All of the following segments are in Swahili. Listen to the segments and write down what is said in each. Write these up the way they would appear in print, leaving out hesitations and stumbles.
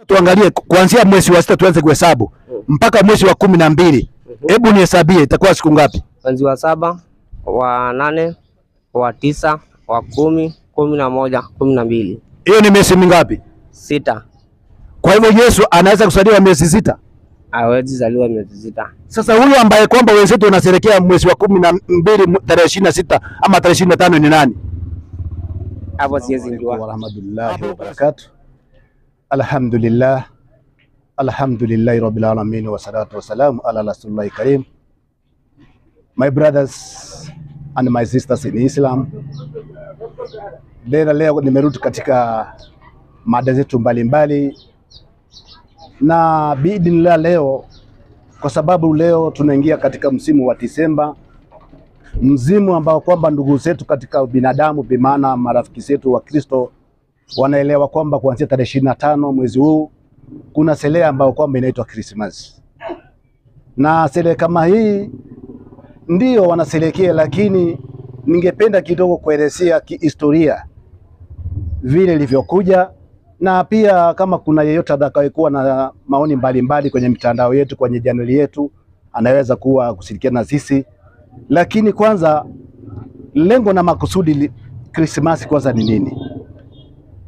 Tuangalie kuanzia mwezi wa 6 tuanze kuhesabu mpaka mwezi wa 12. Hebu nihesabie itakuwa siku ngapi? Mwezi wa 7, wa 8, wa 9, wa 10, 11, 12. Hiyo ni miezi mingapi? 6. Kwa hivyo Yesu anaweza kusaliwa miezi 6? Hawezi zaliwa miezi 6. Sasa huyu ambaye kwamba wenzetu wanasherehekea mwezi wa 12 tarehe 26 ama tarehe 25 ni nani? Hapo siwezi njua. Wa rahmatullahi wa barakatuh. Alhamdulillah. Alhamdulillahi rabbil alamin wa salatu wa salam ala rasulillahi karim. My brothers and my sisters in Islam. Leo nimerudi katika mada zetu mbalimbali na biidhnillah leo, kwa sababu leo tunaingia katika msimu wa Disemba, msimu ambao kwamba ndugu zetu katika binadamu, bimaana marafiki zetu wa Kristo, wanaelewa kwamba kuanzia tarehe 25 mwezi huu kuna sherehe ambayo kwamba inaitwa Christmas. Na sherehe kama hii ndio wanasherehekea, lakini ningependa kidogo kuelezea kihistoria vile ilivyokuja, na pia kama kuna yeyote atakayekuwa na maoni mbalimbali kwenye mitandao yetu, kwenye channel yetu, anaweza kuwa kushirikiana na sisi. Lakini kwanza, lengo na makusudi Christmas kwanza ni nini?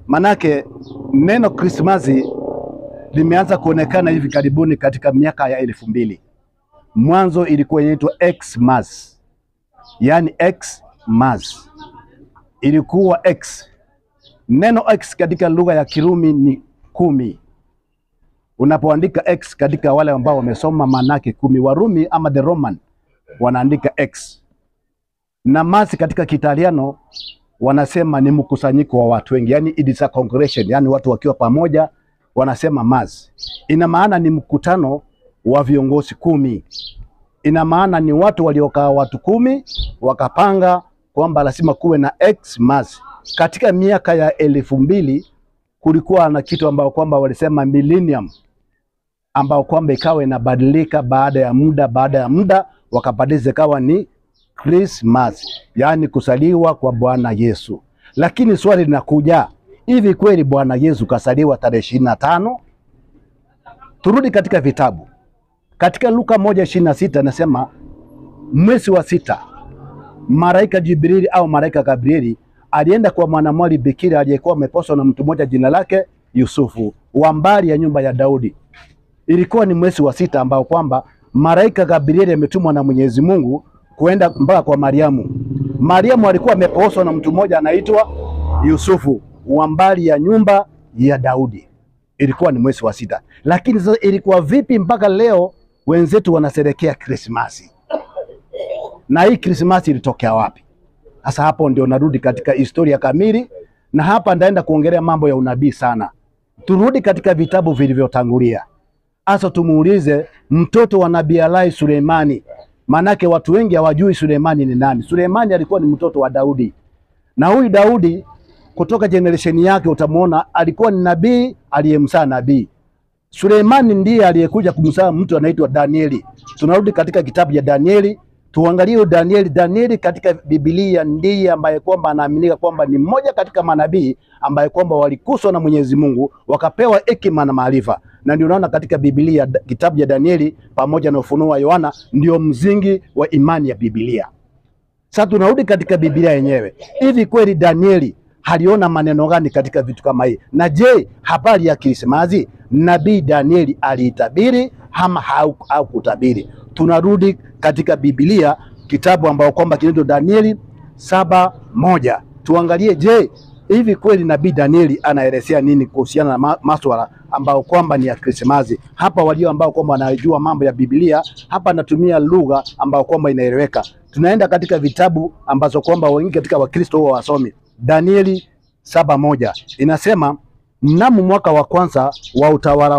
Manake neno Christmas limeanza kuonekana hivi karibuni katika miaka ya 2000. Mwanzo ilikuwa inaitwa Xmas. Yaani Xmas. Ilikuwa X. Neno X katika lugha ya Kirumi ni 10. Unapoandika X katika wale ambao wamesoma manake 10, Warumi ama the Roman wanaandika X. Na mas katika Kitaliano wanasema ni mkusanyiko wa watu wengi, yani it is a congregation, yani watu wakiwa pamoja wanasema mas. Ina maana ni mkutano wa viongozi 10. Ina maana ni watu waliokaa watu 10 wakapanga kwamba lazima kuwe na Xmas. Katika miaka ya 2000 kulikuwa na kitu ambao kwamba walisema millennium, ambao kwamba ikawa inabadilika baada ya muda wakabadilisha ikawa ni Christmas, yani kusaliwa kwa Bwana Yesu. Lakini swali linakuja, hivi kweli Bwana Yesu kasaliwa tarehe 25? Turudi katika vitabu. Katika Luka 1:26 nasema mwezi wa 6 malaika Jibrili au malaika Gabrieli alienda kwa mwanamwali bikira aliyekuwa ameposwa na mtu mmoja jina lake Yusufu, wa mbali ya nyumba ya Daudi. Ilikuwa ni mwezi wa 6 ambao kwamba malaika Gabrieli ametumwa na Mwenyezi Mungu kuenda mpaka kwa Mariamu. Mariamu alikuwa ameposwa na mtu mmoja anaitwa Yusufu, wa mbali ya nyumba ya Daudi. Ilikuwa ni mwezi wa 6. Lakini sasa ilikuwa vipi mpaka leo wenzetu wanasherehekea Krismasi? Na hii Krismasi ilitokea wapi? Sasa hapo ndio narudi katika historia kamili, na hapa ndaenda kuongelea mambo ya unabii sana. Turudi katika vitabu vilivyotangulia. Asa tumuulize mtoto wa Nabii Allah Suleimani. Manake watu wengi hawajui Suleimani ni nani. Suleimani alikuwa ni mtoto wa Daudi. Na huyu Daudi kutoka generation yake utamuona alikuwa ni nabii aliyemzaa nabii. Suleimani ndiye aliyekuja kumzaa mtu anaitwa Danieli. Tunarudi katika kitabu ya Danieli, tuangalie Danieli. Danieli katika Biblia ndiye ambaye kwamba anaaminika kwamba ni mmoja katika manabii ambaye kwamba walikuswa na Mwenyezi Mungu, wakapewa hekima na maarifa. Na ndio unaona katika Biblia kitabu ya Danieli pamoja na Ufunuo wa Yohana ndio msingi wa imani ya Biblia. Sasa tunarudi katika Biblia yenyewe. Hivi kweli Danieli aliona maneno gani katika vitu kama hii? Na je, habari ya Krismasi nabii Danieli aliitabiri ama hakutabiri? Tunarudi katika Biblia kitabu ambao kwamba kinaitwa Danieli 7:1. Tuangalie, je, hivi kweli nabii Danieli anaelezea nini kuhusiana na masuala ambao kwamba ni ya Krismasi? Hapa walio ambao kwamba wanajua mambo ya Biblia, hapa natumia lugha ambao kwamba inaeleweka. Tunaenda katika vitabu ambazo kwamba wengi katika Wakristo huwa wasomi. Danieli 7:1 inasema mnamo mwaka wa kwanza wa utawala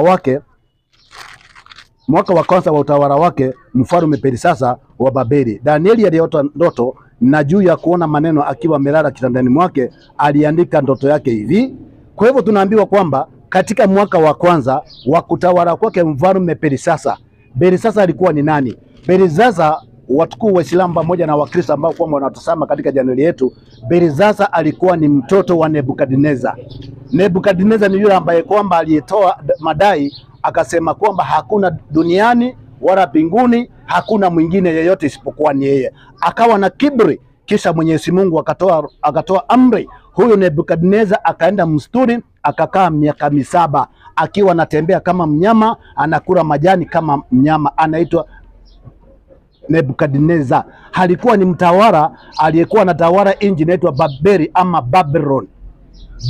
wake mfalme Belshaza wa Babeli, Danieli aliota ndoto, na juu ya kuona maneno akiwa amelala kitandani mwake aliandika ndoto yake hivi. Kwa hivyo tunaambiwa kwamba katika mwaka wa kwanza wa kutawala kwake mfalme Belshaza. Belshaza alikuwa ni nani? Belshaza watukuu Waislamu pamoja na Wakristo ambao kwamba wanatazama katika chaneli yetu, Belshaza alikuwa ni mtoto wa Nebukadneza. Nebukadneza ni yule ambaye kwamba aliyetoa madai akasema kwamba hakuna duniani wala mbinguni hakuna mwingine yeyote isipokuwa ni yeye. Akawa na kibri, kisha Mwenyezi Mungu akatoa amri. Huyu Nebukadneza akaenda msituni akakaa miaka 7 akiwa anatembea kama mnyama, anakula majani kama mnyama, anaitwa Nebukadneza. Alikuwa ni mtawala aliyekuwa anatawala nchi inaitwa Babeli ama Babylon.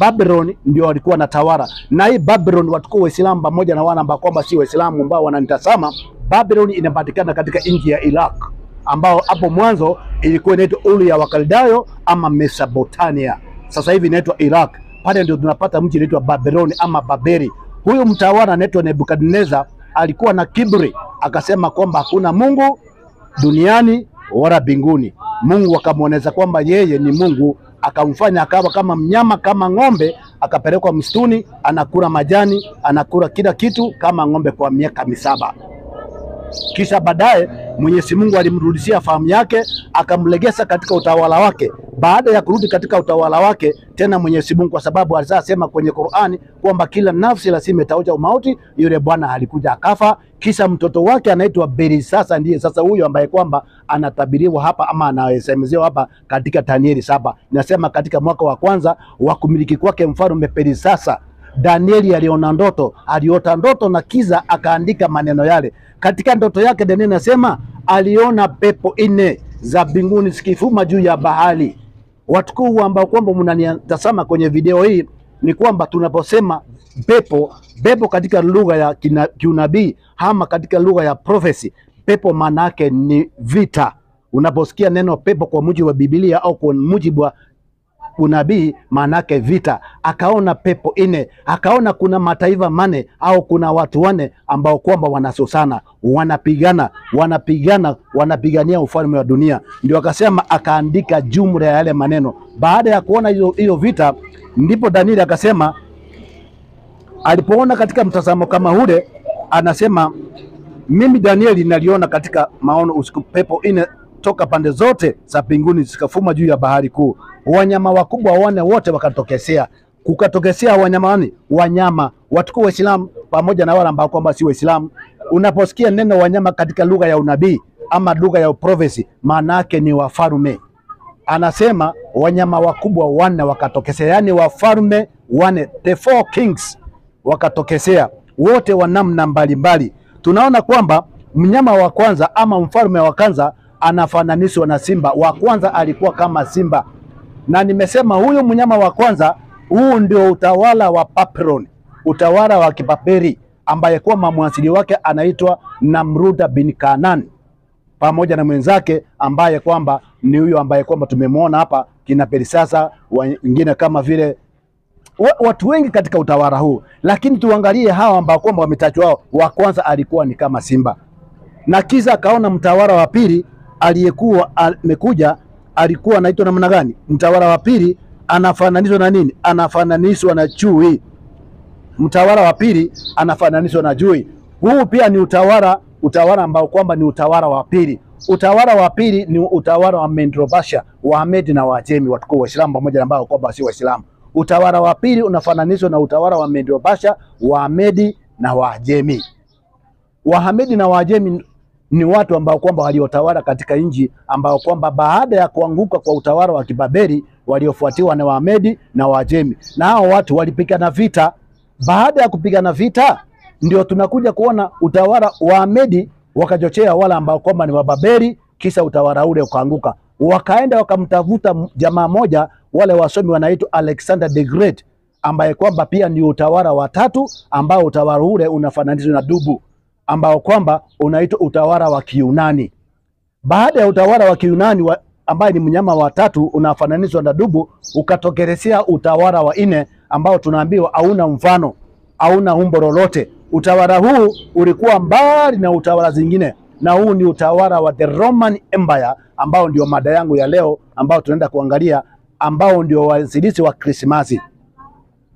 Babylon ndio alikuwa anatawala. Na hii Babylon, watukuu Waislamu pamoja na wana ambao kwamba si Waislamu ambao wananitazama, Babylon inapatikana katika nchi ya Iraq, ambao hapo mwanzo ilikuwa inaitwa Uru ya Wakaldayo ama Mesopotamia. Sasa hivi inaitwa Iraq. Pale ndio tunapata mji unaitwa Babylon ama Babeli. Huyu mtawala anaitwa Nebukadneza alikuwa na kiburi, akasema kwamba hakuna Mungu duniani wala mbinguni. Mungu akamwoneza kwamba yeye ni Mungu, akamfanya akawa kama mnyama, kama ng'ombe, akapelekwa msituni, anakula majani, anakula kila kitu kama ng'ombe kwa miaka 7. Kisha baadaye Mwenyezi Mungu alimrudishia fahamu yake, akamlegeza katika utawala wake. Baada ya kurudi katika utawala wake tena Mwenyezi Mungu, kwa sababu alisema kwenye Qur'ani kwamba kila nafsi lazima itaonja umauti, yule bwana alikuja akafa. Kisha mtoto wake anaitwa Belshaza, ndiye sasa huyo ambaye kwamba anatabiriwa hapa ama anayesemezewa hapa katika Danieli 7. Nasema katika mwaka wa kwanza wa kumiliki kwake mfalme Belshaza, Danieli aliota ndoto na kiza akaandika maneno yale. Katika ndoto yake Danieli nasema aliona pepo 4 za mbinguni zikifuma juu ya bahari. Watukuu ambao kwamba mnanitazama kwenye video hii, ni kwamba tunaposema pepo katika lugha ya kiunabii ama katika lugha ya prophecy, pepo maana yake ni vita. Unaposikia neno pepo kwa mujibu wa Biblia au kwa mujibu wa unabii, maana yake vita. Akaona pepo 4, akaona kuna mataifa 4 au kuna watu 4 ambao kwamba wanasosana, wanapigania ufalme wa dunia. Ndio akasema, akaandika jumla ya yale maneno. Baada ya kuona hiyo vita, ndipo Danieli akasema, alipoona katika mtazamo kama ule, anasema mimi Danieli naliona katika maono usiku pepo 4 toka pande zote za mbinguni zikafuma juu ya bahari kuu. Wanyama wakubwa 4 wote wakatokezea. Kukatokezea wanyama. Watukuu Waislamu pamoja na wale ambao kwamba si Waislamu, unaposikia neno wanyama katika lugha ya unabii ama lugha ya prophecy, maana yake ni wafalme. Anasema wanyama wakubwa 4 wakatokezea, yani wafalme 4, the 4 kings wakatokezea, wote wa namna mbalimbali. Tunaona kwamba mnyama wa kwanza ama mfalme wa kwanza anafananishwa na simba. Wa kwanza alikuwa kama simba, na nimesema huyu mnyama wa kwanza, huu ndio utawala wa Babylon, utawala wa Kibabeli, ambaye kwa mwanzilishi wake anaitwa Namruda bin Kanaan, pamoja na mwenzake ambaye kwamba ni huyo ambaye kwamba tumemwona hapa, kina Belshaza, wengine kama vile watu wengi katika utawala huu. Lakini tuangalie hawa ambao kwamba wametajwa. Wa kwanza alikuwa ni kama simba, na kisha akaona mtawala wa pili aliyekuwa amekuja, alikuwa anaitwa namna gani? Mtawala wa pili anafananishwa na nini? Anafananishwa na chui. Mtawala wa pili anafananishwa na chui. Huu pia ni utawala ambao kwamba ni utawala wa pili. Utawala wa pili ni utawala wa Medo-Persia, Wamedi na Waajemi, watukuu Waislamu pamoja na ambao kwamba si Waislamu. Utawala wa pili unafananishwa na utawala wa Medo-Persia, Wamedi na Waajemi. Wamedi na Waajemi ni watu ambao kwamba waliotawala katika nchi ambao kwamba baada ya kuanguka kwa utawala wa Kibabeli waliofuatiwa na Wamedi na Waajemi, na hao watu walipigana vita. Baada ya kupigana vita, ndio tunakuja kuona utawala wa Wamedi wakachochea wale ambao kwamba ni Wababeli, kisha utawala ule ukaanguka. Wakaenda wakamtafuta jamaa moja, wale wasomi wanaitwa Alexander the Great, ambaye kwamba pia ni utawala wa 3 ambao utawala ule unafananishwa na dubu, ambao kwamba unaitwa utawala wa Kiyunani. Baada ya utawala wa Kiyunani ambaye ni mnyama wa 3 unafananishwa na dubu, ukatokelezea utawala wa 4 ambao tunaambiwa hauna mfano, hauna umbo lolote. Utawala huu ulikuwa mbali na utawala zingine, na huu ni utawala wa the Roman Empire, ambao ndio mada yangu ya leo, ambao tunaenda kuangalia, ambao ndio waanzilishi wa Krismasi.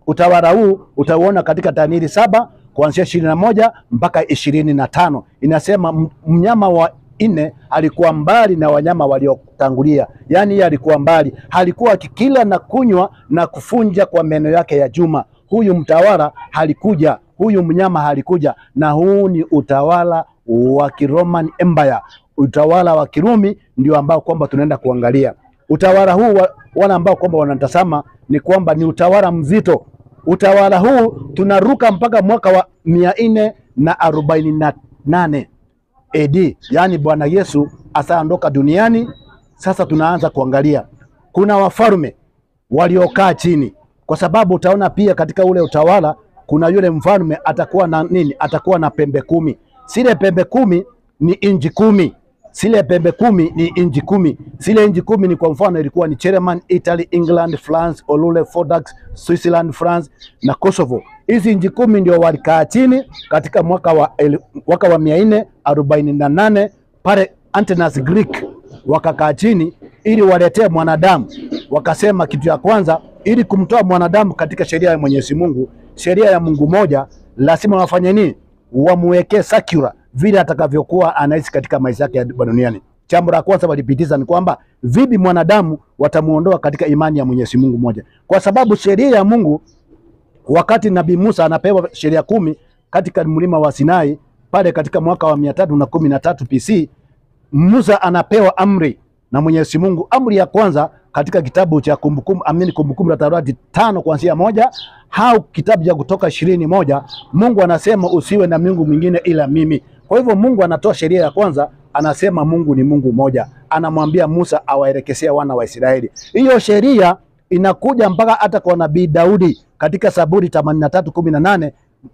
Utawala huu utauona katika Danieli 7 kuanzia 21 mpaka 25. Inasema mnyama wa nne alikuwa mbali na wanyama waliotangulia. Yaani yeye alikuwa mbali, alikuwa akikila na kunywa na kufunja kwa meno yake ya chuma. Huyu mtawala halikuja, huyu mnyama halikuja, na huu ni utawala wa Roman Empire, utawala wa Kirumi ndio ambao kwamba tunaenda kuangalia. Utawala huu wala ambao kwamba wanatazama ni kwamba ni utawala mzito. Utawala huu tunaruka mpaka mwaka wa 448 AD, yaani Bwana Yesu asaondoka duniani. Sasa tunaanza kuangalia kuna wafalme waliokaa chini, kwa sababu utaona pia katika ule utawala kuna yule mfalme atakuwa na nini? Atakuwa na pembe 10. Zile pembe 10 ni inji 10. Zile pembe 10 ni inji 10. Zile inji 10 ni kwa mfano ilikuwa ni Germany, Italy, England, France, Olule, Fodax, Switzerland, France na Kosovo. Hizi inji 10 ndio walikaa chini katika mwaka wa 448 pale Athens Greek, wakakaa chini ili waletee mwanadamu. Wakasema kitu ya kwanza, ili kumtoa mwanadamu katika sheria ya Mwenyezi Mungu, sheria ya Mungu moja, lazima wafanye nini? Wamuwekee sakura vile atakavyokuwa anaishi katika maisha yake ya duniani. Jambo la kwanza walipitiza ni kwamba vipi mwanadamu watamuondoa katika imani ya Mwenyezi Mungu moja, kwa sababu sheria ya Mungu, wakati Nabii Musa anapewa sheria 10 katika mlima wa Sinai pale katika mwaka wa 313 BC, Musa anapewa amri na Mwenyezi Mungu. Amri ya kwanza katika kitabu cha Kumbukumbu la Torati 5 kuanzia 1 au kitabu cha Kutoka 20:1, Mungu anasema usiwe na miungu mwingine ila mimi. Kwa hivyo Mungu anatoa sheria ya kwanza, anasema Mungu ni Mungu mmoja. Anamwambia Musa awaelekesea wana wa Israeli. Hiyo sheria inakuja mpaka hata kwa Nabii Daudi katika Zaburi 83:18.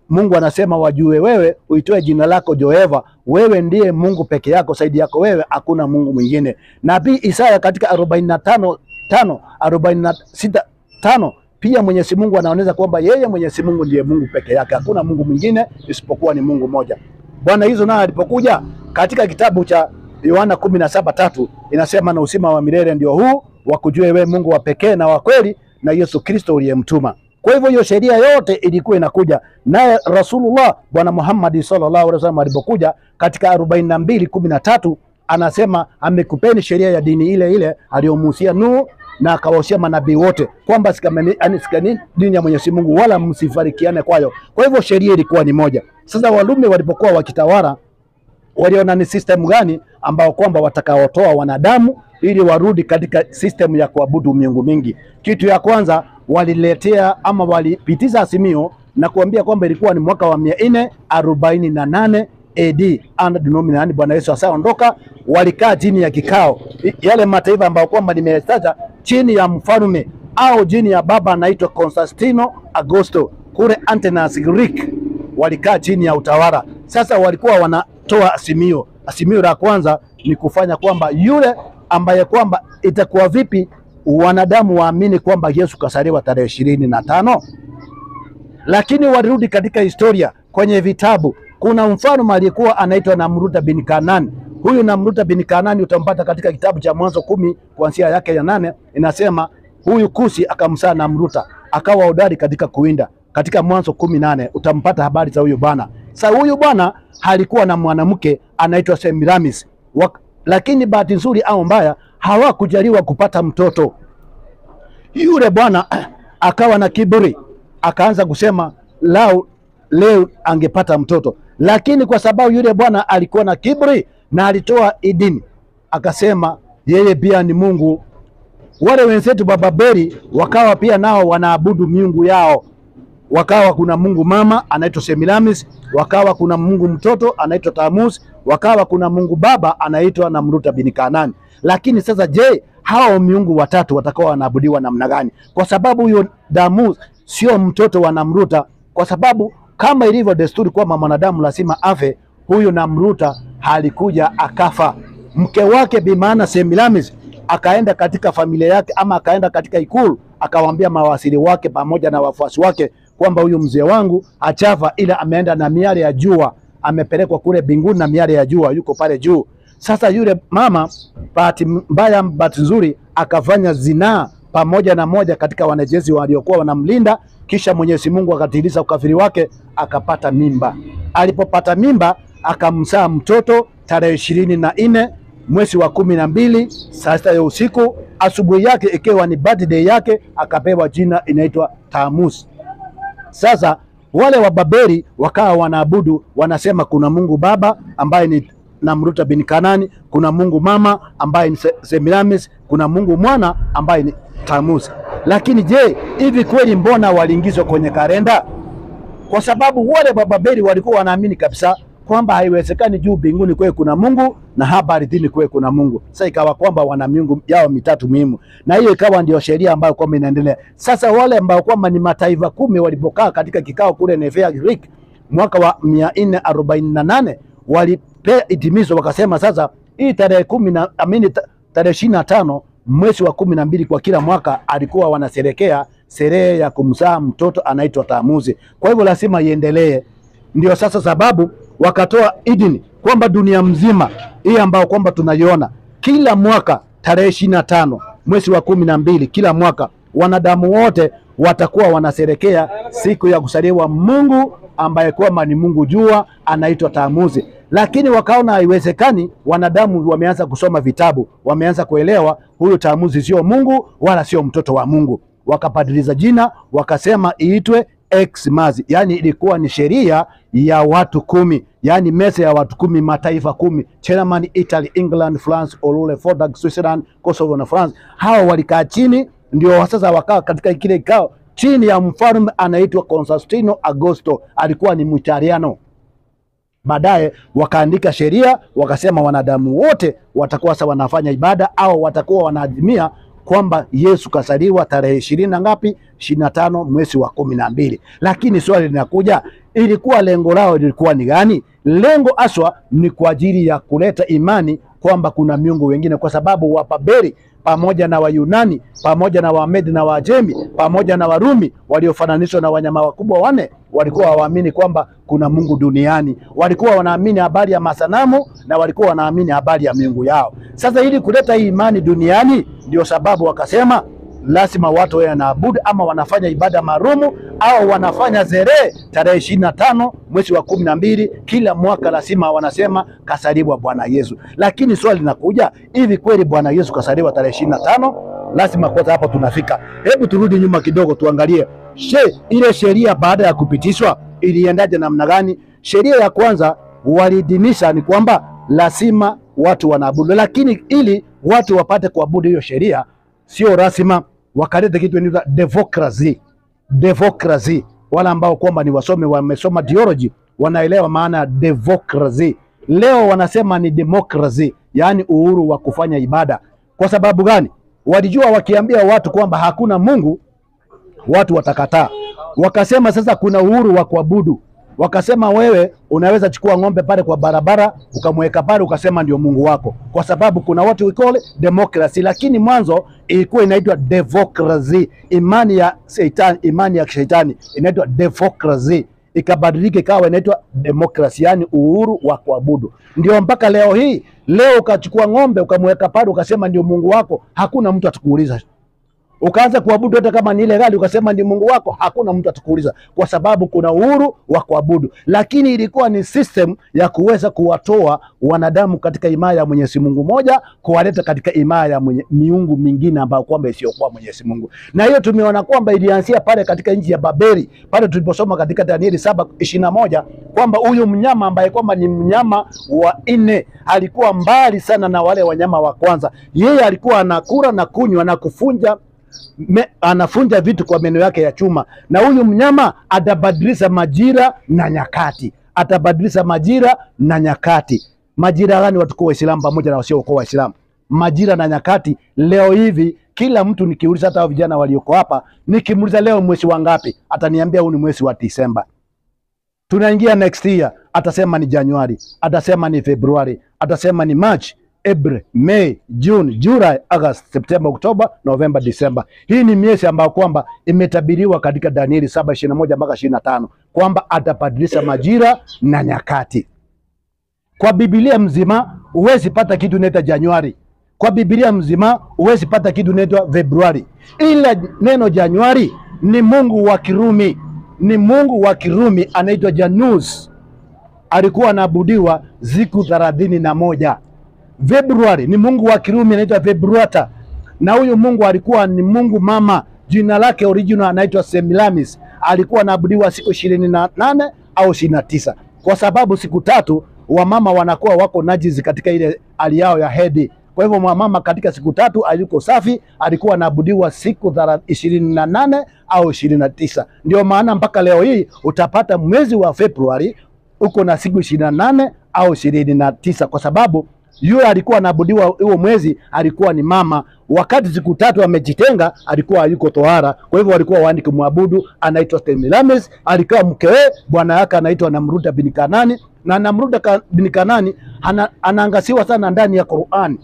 Mungu anasema wajue wewe uitoe jina lako Jehova, wewe ndiye Mungu peke yako, zaidi yako wewe hakuna Mungu mwingine. Nabii Isaya katika 46:5 pia Mwenyezi Mungu anaonyesha kwamba yeye Mwenyezi Mungu ndiye Mungu peke yake, hakuna Mungu mwingine isipokuwa ni Mungu moja. Bwana hizo naye alipokuja katika kitabu cha Yohana 17:3 inasema na uzima wa milele ndio huu wakujue wewe Mungu wa pekee na wa kweli na Yesu Kristo uliyemtuma. Kwa hivyo hiyo sheria yote ilikuwa inakuja naye Rasulullah Bwana Muhammad sallallahu alaihi wasallam alipokuja katika 42:13 anasema amekupeni sheria ya dini ile ile aliyomuhusia Nuhu na akawahusia manabii wote kwamba sikani dini ya Mwenyezi Mungu wala msifarikiane kwayo. Kwa hivyo sheria ilikuwa ni moja. Sasa Walumi walipokuwa wakitawala waliona ni system gani ambao kwamba watakaotoa wanadamu ili warudi katika system ya kuabudu miungu mingi. Kitu ya kwanza waliletea ama walipitiza asimio na kuambia kwamba ilikuwa ni mwaka wa 448 AD anadenomina Bwana Yesu asaondoka. Walikaa chini ya kikao yale mataifa ambao kwamba nimetaja chini ya mfalme au chini ya baba anaitwa Constantino Augusto kule Athens Greek, walikaa chini ya utawala. Sasa walikuwa wanatoa asimio. Asimio la kwanza ni kufanya kwamba yule ambaye kwamba itakuwa vipi wanadamu waamini kwamba Yesu kasaliwa tarehe 25. Lakini walirudi katika historia kwenye vitabu. Kuna mfalme aliyekuwa anaitwa Namruta bin Kanani. Huyu Namruta bin Kanani utampata katika kitabu cha Mwanzo 10 kuanzia yake ya 8. Inasema huyu Kusi akamsaa Namruta akawa hodari katika kuwinda. Katika Mwanzo 18 utampata habari za huyu bwana. Sasa huyu bwana alikuwa na mwanamke anaitwa Semiramis. Lakini bahati nzuri au mbaya hawakujaliwa kupata mtoto. Yule bwana akawa na kiburi, akaanza kusema leo angepata mtoto. Lakini kwa sababu yule bwana alikuwa na kiburi na alitoa idini, akasema yeye pia ni Mungu. Wale wenzetu wa Babeli wakawa pia nao wanaabudu miungu yao. Wakawa kuna Mungu mama anaitwa Semiramis, wakawa kuna Mungu mtoto anaitwa Tammuz, wakawa kuna Mungu baba anaitwa Namruta bin Kanani. Lakini sasa je, hao miungu watatu watakuwa wanaabudiwa namna gani? Kwa sababu huyo Tammuz sio mtoto wa Namruta, kwa sababu kama ilivyo desturi kwamba mwanadamu lazima afe, huyo Namruta alikuja akafa. Mke wake bi maana Semiramis akaenda katika familia yake ama akaenda katika ikulu, akawaambia mawasili wake pamoja na wafuasi wake kwamba huyu mzee wangu achafa, ila ameenda na miale ya jua, amepelekwa kule mbinguni na miale ya jua yuko pale juu. Sasa yule mama bahati mbaya bahati nzuri akafanya zinaa pamoja na moja katika wanajeshi waliokuwa wanamlinda, kisha Mwenyezi Mungu akatiliza ukafiri wake, akapata mimba. Alipopata mimba akamzaa mtoto tarehe 24 mwezi wa 12 saa 6 ya usiku, asubuhi yake ikiwa ni birthday yake, akapewa jina inaitwa Tamuzi. Sasa wale wa Babeli wakawa wanaabudu, wanasema kuna Mungu Baba ambaye ni Namruta bin Kanani, kuna Mungu Mama ambaye ni Semiramis, kuna Mungu Mwana ambaye ni Tamuzi. Lakini je, hivi kweli mbona waliingizwa kwenye kalenda? Kwa sababu wale wa Babeli walikuwa wanaamini kabisa kwamba haiwezekani juu mbinguni kwe kuna Mungu na hapa ardhini kwe kuna Mungu. Sasa ikawa kwamba wana miungu yao mitatu muhimu, na hiyo ikawa ndio sheria ambayo kwamba inaendelea. Sasa wale ambao kwamba ni mataifa 10 walipokaa katika kikao kule Nevea Greek mwaka wa 448 walipea itimizo, wakasema sasa hii tarehe 25 mwezi wa 12 kwa kila mwaka alikuwa wanasherekea sherehe ya kumzaa mtoto anaitwa Tamuzi. Kwa hivyo lazima iendelee. Ndio sasa sababu wakatoa idini kwamba dunia mzima hii ambao kwamba tunaiona kila mwaka tarehe 25 mwezi wa 12 kila mwaka wanadamu wote watakuwa wanasherekea siku ya kuzaliwa Mungu ambaye kwamba ni Mungu jua anaitwa Tamuzi. Lakini wakaona haiwezekani, wanadamu wameanza kusoma vitabu, wameanza kuelewa huyu Tamuzi sio Mungu wala sio mtoto wa Mungu. Wakabadiliza jina, wakasema iitwe Xmas, yani ilikuwa ni sheria ya watu 10, yani meza ya watu 10, mataifa 10, Germany, Italy, England, France, Olule, Fordag, Switzerland, Kosovo na France. Hao walikaa chini, ndio sasa wakaa katika kile kikao chini ya mfalme anaitwa Constantino Augusto, alikuwa ni Mwitaliano. Baadaye wakaandika sheria, wakasema wanadamu wote watakuwa sasa wanafanya ibada au watakuwa wanaadhimia kwamba Yesu kasaliwa tarehe 20 na ngapi? 25 mwezi wa 12. Lakini swali linakuja, ilikuwa lengo lao lilikuwa ni gani? Lengo aswa ni kwa ajili ya kuleta imani kwamba kuna miungu wengine, kwa sababu Wababeli pamoja na Wayunani pamoja na Wamedi na Waajemi pamoja na Warumi waliofananishwa na wanyama wakubwa 4 walikuwa hawaamini kwamba kuna Mungu duniani. Walikuwa wanaamini habari ya masanamu na walikuwa wanaamini habari ya miungu yao. Sasa ili kuleta hii imani duniani, ndio sababu wakasema lazima watu wawe wanaabudu ama wanafanya ibada maalumu au wanafanya sherehe tarehe 25 mwezi wa 12 kila mwaka, lazima wanasema kasaliwa Bwana Yesu. Lakini swali linakuja, hivi kweli Bwana Yesu kasaliwa tarehe 25? Lazima kwanza hapo tunafika. Hebu turudi nyuma kidogo tuangalie, ile sheria baada ya kupitishwa iliendaje namna gani? Sheria ya kwanza walidinisha ni kwamba lazima watu wanaabudu, lakini ili watu wapate kuabudu hiyo sheria sio rasima, wakaleta kitu inaitwa democracy. Democracy, wala ambao kwamba ni wasomi wamesoma theology wanaelewa maana ya democracy. Leo wanasema ni democracy, yani uhuru wa kufanya ibada. Kwa sababu gani? Walijua wakiambia watu kwamba hakuna Mungu watu watakataa. Wakasema sasa kuna uhuru wa kuabudu. Wakasema wewe unaweza chukua ng'ombe pale kwa barabara ukamweka pale ukasema ndio Mungu wako, kwa sababu kuna watu we call democracy. Lakini mwanzo ilikuwa inaitwa democracy, imani ya shetani, imani ya shetani inaitwa democracy, ikabadilika ikawa inaitwa democracy, yani uhuru wa kuabudu. Ndio mpaka leo hii, leo ukachukua ng'ombe ukamweka pale ukasema ndio Mungu wako, hakuna mtu atakuuliza. Ukaanza kuabudu hata kama ni ile gari ukasema ni Mungu wako, hakuna mtu atakuuliza, kwa sababu kuna uhuru wa kuabudu. Lakini ilikuwa ni system ya kuweza kuwatoa wanadamu katika imani ya Mwenyezi Mungu moja kuwaleta katika imani ya miungu mingine ambayo kwamba isiyokuwa Mwenyezi Mungu. Na hiyo tumeona kwamba ilianzia pale katika nchi ya Babeli, pale tuliposoma katika Danieli 7:21 kwamba huyu mnyama ambaye kwamba ni mnyama wa 4 alikuwa mbali sana na wale wanyama wa kwanza. Yeye alikuwa anakula na kunywa na kufunja anafunja vitu kwa meno yake ya chuma, na huyu mnyama atabadilisha majira na nyakati. Atabadilisha majira na nyakati. Majira gani watu kwa Waislamu pamoja na wasio kwa Waislamu? Majira na nyakati. Leo hivi kila mtu nikiuliza, hata vijana walioko hapa nikimuuliza leo mwezi wa ngapi, ataniambia huu ni mwezi wa Disemba. Tunaingia next year, atasema ni Januari, atasema ni Februari, atasema ni March, April, May, June, July, August, September, October, November, December. Hii ni miezi ambayo kwamba imetabiriwa katika Danieli 7:21 mpaka 25 kwamba atabadilisha majira na nyakati. Kwa Biblia mzima huwezi pata kitu inaitwa Januari. Kwa Biblia mzima huwezi pata kitu inaitwa Februari. Ila neno Januari ni mungu wa Kirumi. Ni mungu wa Kirumi anaitwa Janus. alikuwa anaabudiwa siku 31. Februari ni mungu wa Kirumi anaitwa Februata, na huyu mungu alikuwa ni mungu mama, jina lake original anaitwa Semiramis. Alikuwa anaabudiwa siku 28 au 29, kwa sababu siku tatu wamama wanakuwa wako najisi katika ile hali yao ya hedhi. Kwa hivyo mama katika siku tatu aliko safi, alikuwa anaabudiwa siku 28 au 29. Ndio maana mpaka leo hii utapata mwezi wa Februari uko na siku 28 au 29, kwa sababu yule alikuwa anaabudiwa huo mwezi alikuwa ni mama. Wakati siku tatu amejitenga, alikuwa hayuko tohara. Kwa hivyo walikuwa waani kumwabudu, anaitwa Semiramis. Alikuwa mkewe bwana yake anaitwa Namruda bin Kanani, na Namruda bin Kanani anaangasiwa sana ndani ya Qur'an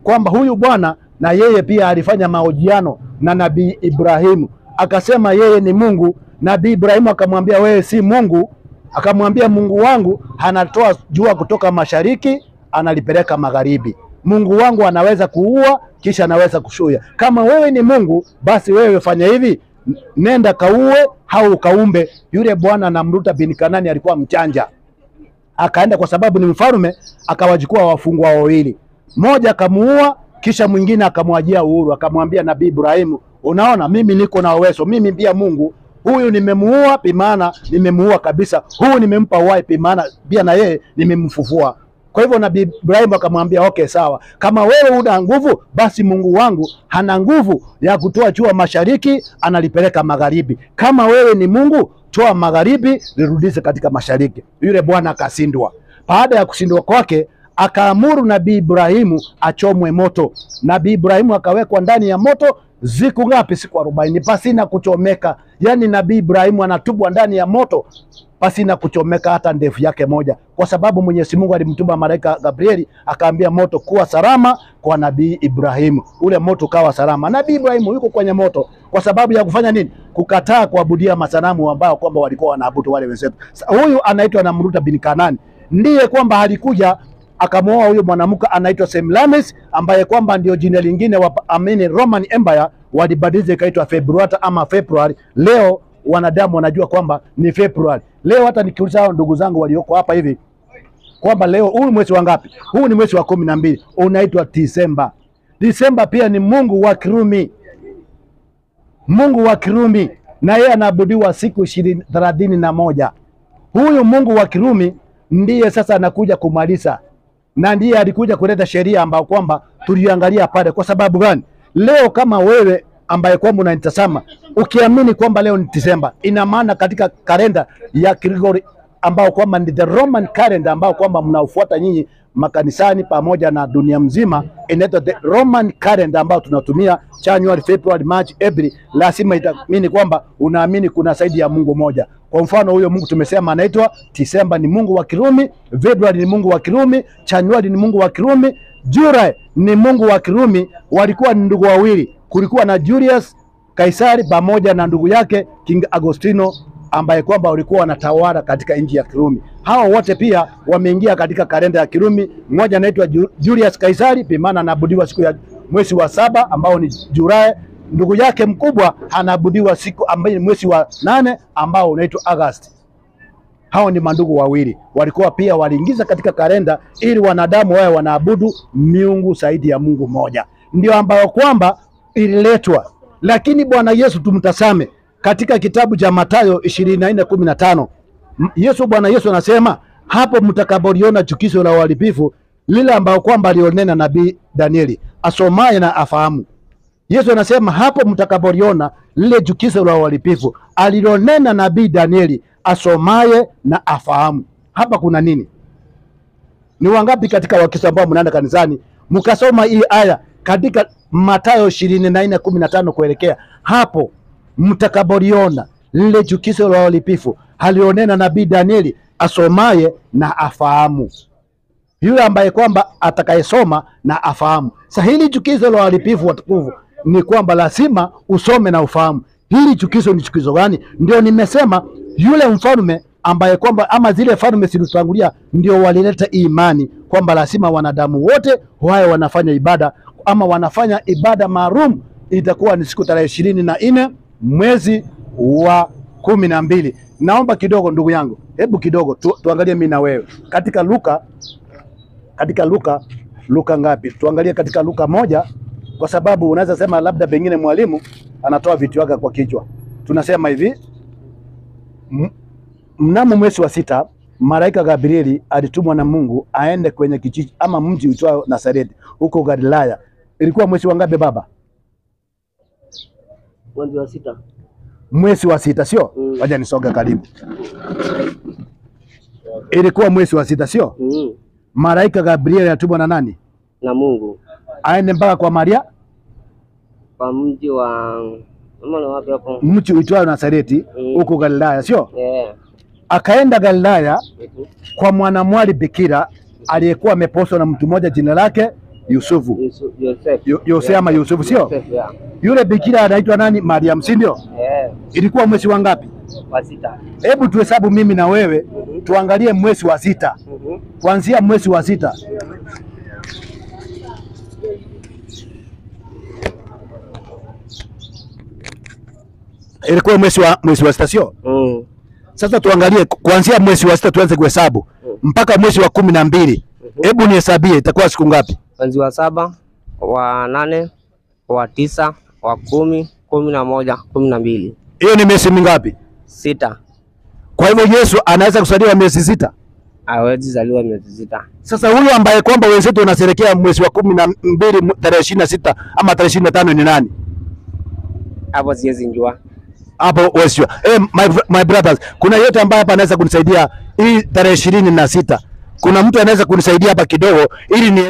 kwamba huyu bwana na yeye pia alifanya mahojiano na Nabii Ibrahimu, akasema yeye ni Mungu. Nabii Ibrahimu akamwambia wewe si Mungu. Akamwambia Mungu wangu anatoa jua kutoka mashariki analipeleka magharibi. Mungu wangu anaweza kuua kisha anaweza kushuya. Kama wewe ni Mungu, basi wewe fanya hivi, nenda kaue au kaumbe. Yule bwana Namruda bin Kanani alikuwa mchanja, akaenda kwa sababu ni mfalme, akawachukua wafungwa wawili, mmoja akamuua kisha mwingine akamwajia uhuru. Akamwambia Nabii Ibrahimu, unaona mimi niko na uwezo, mimi pia Mungu. Huyu nimemuua pimana, nimemuua kabisa. Huyu nimempa uhai pimana, pia na yeye nimemfufua. Kwa hivyo Nabii Ibrahimu akamwambia okay, sawa, kama wewe una nguvu, basi Mungu wangu hana nguvu ya kutoa jua mashariki analipeleka magharibi. Kama wewe ni Mungu, toa magharibi lirudishe katika mashariki. Yule bwana akashindwa. Baada ya kushindwa kwake, akaamuru Nabii Ibrahimu achomwe moto. Nabii Ibrahimu akawekwa ndani ya moto siku ngapi? Siku 40 pasina kuchomeka. Yani Nabii Ibrahimu anatubwa ndani ya moto pasina kuchomeka hata ndevu yake moja, kwa sababu Mwenyezi Mungu alimtuma malaika Gabrieli akaambia moto kuwa salama kwa Nabii Ibrahimu. Ule moto kawa salama. Nabii Ibrahimu yuko kwenye moto kwa sababu ya kufanya nini? Kukataa kuabudia masanamu ambao kwamba walikuwa wanaabudu wale wenzetu. Huyu anaitwa Namruda bin Kanani, ndiye kwamba alikuja akamwoa huyo mwanamke anaitwa Semiramis, ambaye kwamba ndio jina lingine wa Roman Empire walibadilisha ikaitwa Februata ama February. Leo wanadamu wanajua kwamba ni February. Leo hata nikiuliza hao ndugu zangu walioko hapa hivi kwamba leo huu mwezi wa ngapi? Huu ni mwezi wa 12, unaitwa Disemba. Disemba pia ni mungu wa Kirumi, mungu wa Kirumi, na yeye anaabudiwa siku 31. Huyu mungu wa Kirumi ndiye sasa anakuja kumaliza, na ndiye alikuja kuleta sheria ambayo kwamba tuliangalia pale. Kwa sababu gani? Leo kama wewe ambaye kwamba unanitazama ukiamini kwamba leo ni Disemba, ina maana katika kalenda ya Gregori ambao kwamba ni the Roman calendar ambao kwamba mnaofuata nyinyi makanisani pamoja na dunia mzima, inaitwa the Roman calendar ambao tunatumia January, February, March, April. Lazima itaamini kwamba unaamini kuna zaidi ya Mungu moja. Kwa mfano huyo Mungu tumesema anaitwa Disemba ni mungu wa Kirumi, February ni mungu wa Kirumi, January ni mungu wa Kirumi, Julai ni mungu wa Kirumi. Walikuwa ni ndugu wawili, kulikuwa na Julius Kaisari pamoja na ndugu yake King Agostino ambaye kwamba walikuwa wanatawala katika nchi ya Kirumi. Hao wote pia wameingia katika kalenda ya Kirumi. Mmoja anaitwa Julius Kaisari, pimana anaabudiwa siku ya mwezi wa 7 ambao ni Julai. Ndugu yake mkubwa anaabudiwa siku ambayo ni mwezi wa 8 ambao unaitwa August. Hao ni mandugu wawili, walikuwa pia waliingiza katika kalenda ili wanadamu wao wanaabudu miungu zaidi ya Mungu moja. Ndio ambao kwamba ililetwa. Lakini Bwana Yesu tumtazame katika kitabu cha Mathayo 24:15. Bwana Yesu anasema hapo mtakapoliona chukizo la uharibifu lile ambao kwamba alionena nabii Danieli asomaye na afahamu. Yesu anasema hapo mtakapoliona lile chukizo la uharibifu alilonena nabii Danieli asomaye na afahamu. Hapa kuna nini? Ni wangapi katika Wakristo ambao mnaenda kanisani mkasoma hii aya katika Mathayo 24:15 kuelekea hapo mtakapoliona lile chukizo la uharibifu alionena nabii Danieli asomaye na afahamu. Yule ambaye kwamba atakayesoma na afahamu. Sasa hili chukizo la uharibifu watukufu ni kwamba lazima usome na ufahamu. Hili chukizo ni chukizo gani? Ndio nimesema yule mfalme ambaye kwamba ama zile falme zilizotangulia ndio walileta imani kwamba lazima wanadamu wote wao wanafanya ibada ama wanafanya ibada maalum. Itakuwa ni siku tarehe 24 mwezi wa 12. Naomba kidogo ndugu yangu, hebu kidogo tuangalie mimi na wewe katika Luka ngapi? Tuangalie katika Luka 1, kwa sababu unaweza sema labda pengine mwalimu anatoa vitu vyake kwa kichwa. Tunasema hivi, mnamo mwezi wa 6 malaika Gabrieli alitumwa na Mungu aende kwenye kijiji ama mji uitwao Nazareti huko Galilaya. Ilikuwa mwezi wa ngapi baba? Mwezi wa 6. Mwezi wa 6 sio? Wacha nisoge karibu. Ilikuwa mwezi wa 6 sio? Malaika Gabrieli alitumwa na nani? Na Mungu. Aende mpaka kwa Maria, kwa mji wa wapi hapo? Mji uitwao Nazareti huko Galilaya sio? Akaenda Galilaya kwa mwanamwali bikira aliyekuwa ameposwa na mtu mmoja jina lake Yusufu. Yosef ama Yusufu sio? Yule bikira anaitwa nani? Mariam, si ndio? Ilikuwa mwezi wa ngapi? Wa 6. Hebu tuhesabu mimi na wewe, tuangalie mwezi wa 6. Kuanzia mwezi wa 6. Ilikuwa mwezi wa 6 sio? Sasa tuangalie kuanzia mwezi wa 6 tuanze kuhesabu mpaka mwezi wa 12. Hebu nihesabie itakuwa siku ngapi? Mwezi wa 7, wa 8, wa 9, wa 10, 11, 12. Hiyo ni miezi mingapi? 6. Kwa hivyo Yesu anaweza kuzaliwa miezi 6? Hawezi zaliwa miezi 6. Sasa huyo ambaye kwamba wenzetu wanasherehekea mwezi wa 12 tarehe 26 ama tarehe 25 ni nani? Hapo siwezi njua. Hapo wewe. My brothers, kuna yote ambaye hapa anaweza kunisaidia hii tarehe 26. Kuna mtu anaweza kunisaidia hapa kidogo ili ni